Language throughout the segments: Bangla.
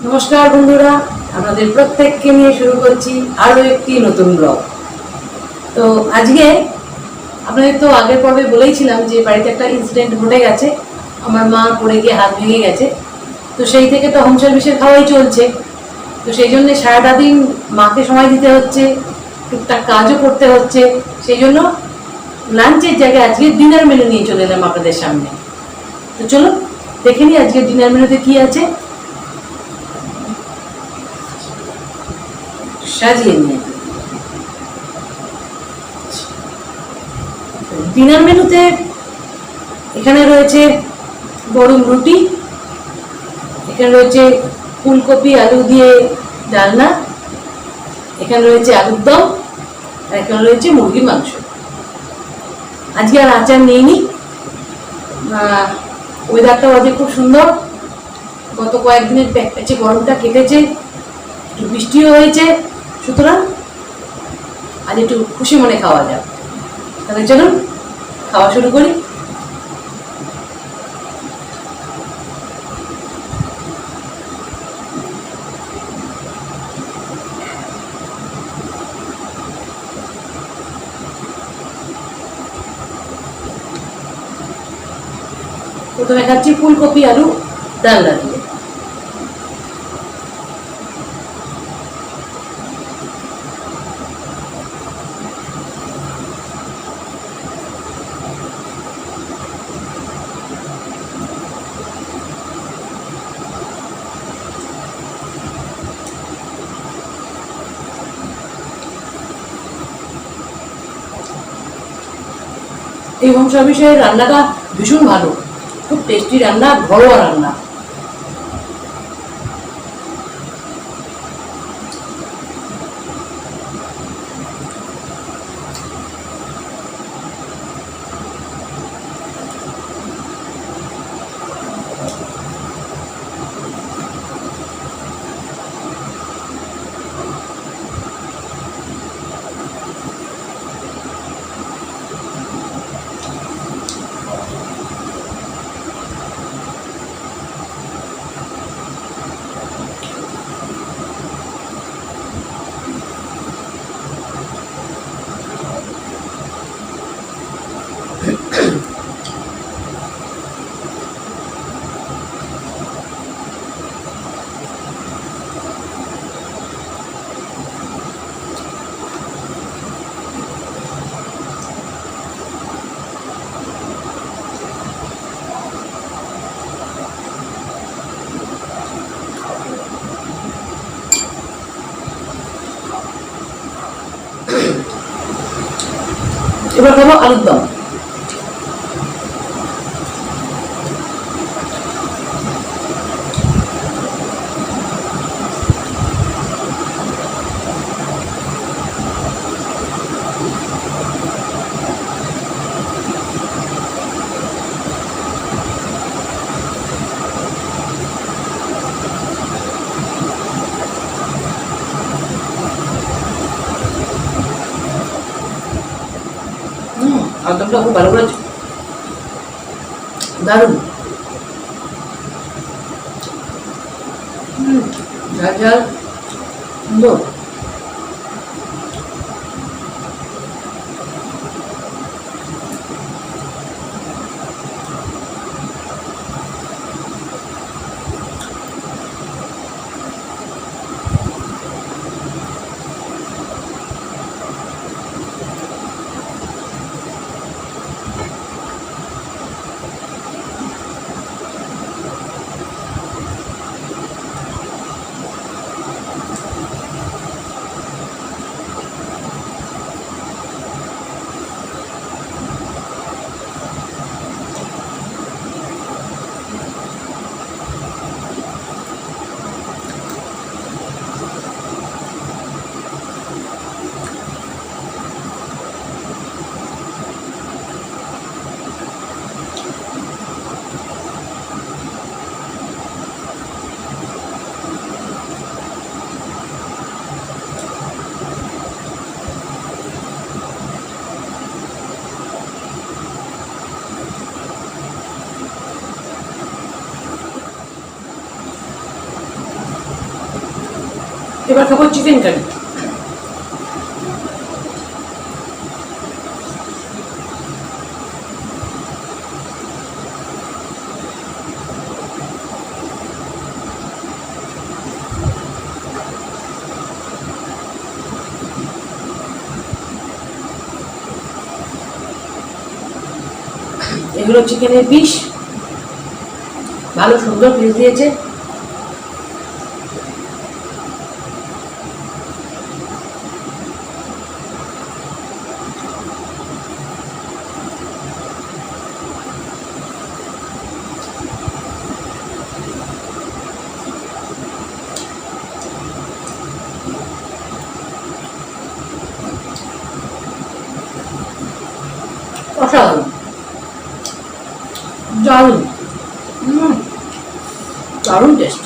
নমস্কার বন্ধুরা, আপনাদের প্রত্যেককে নিয়ে শুরু করছি আরও একটি নতুন ব্লগ। তো আজকে আপনাদের তো আগের পর্বে বলেইছিলাম যে বাড়িতে একটা ইনসিডেন্ট ঘটে গেছে, আমার মা পড়ে গিয়ে হাত ভেঙে গেছে। তো সেই থেকে তো হোম সার্ভিসের খাওয়াই চলছে। তো সেই জন্য সারাটা দিন মাকে সময় দিতে হচ্ছে, টুকটাক কাজও করতে হচ্ছে। সেই জন্য লাঞ্চের জায়গায় আজকে ডিনার মেনু নিয়ে চলে এলাম আপনাদের সামনে। তো চলো দেখে নিই আজকে ডিনার মেনুতে কি আছে, সাজিয়ে নিয়ে। ডিনার মেনুতে এখানে রয়েছে গরম রুটি, এখানে রয়েছে ফুলকপি আলু দিয়ে ডালনা, এখানে রয়েছে আলুর দম, আর এখানে রয়েছে মুরগির মাংস। আজকে আর আচার নেইনি, ওয়েদারটাও আজকে খুব সুন্দর। গত কয়েকদিনের প্যাচে গরমটা কেটেছে, একটু বৃষ্টিও হয়েছে, সুতরাং আজ একটু খুশি মনে খাওয়া যাক। তাহলে চলুন খাওয়া শুরু করি। প্রথমে খাচ্ছি ফুলকপি আলু ডালনা দিয়ে। এই হোম সার্ভিসের রান্নাটা ভীষণ ভালো, খুব টেস্টি রান্না, ঘরোয়া রান্না। এবার খাবো আলুর দম। আলুদমটা খুব ভালো করেছে, দারুণ। ঝাল ঝাল সুন্দর। এবার খাবো চিকেন কারি। এগুলো চিকেনের পিস, ভালো সুন্দর পিস দিয়েছে। অসাধারণ, দারুণ, দারুণ টেস্ট।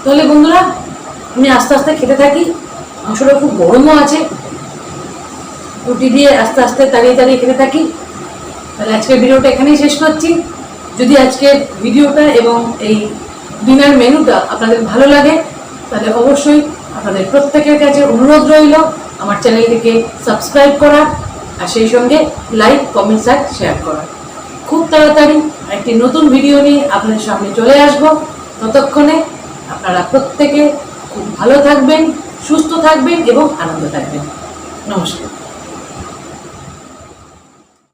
তাহলে বন্ধুরা, আমি আস্তে আস্তে খেতে থাকি। মাংসটা খুব গরমও আছে, রুটি দিয়ে আস্তে আস্তে তাড়িয়ে তাড়িয়ে খেতে থাকি। তাহলে আজকের ভিডিওটা এখানেই শেষ করছি। যদি আজকের ভিডিওটা এবং এই ডিনার মেনুটা আপনাদের ভালো লাগে, তাহলে অবশ্যই আপনাদের প্রত্যেকের কাছে অনুরোধ রইল আমার চ্যানেলটিকে সাবস্ক্রাইব করার, আর সেই সঙ্গে লাইক, কমেন্টস আর শেয়ার করার। খুব তাড়াতাড়ি একটি নতুন ভিডিও নিয়ে আপনাদের সামনে চলে আসব। ততক্ষণে আপনারা প্রত্যেকে খুব ভালো থাকবেন, সুস্থ থাকবেন এবং আনন্দ থাকবেন। নমস্কার।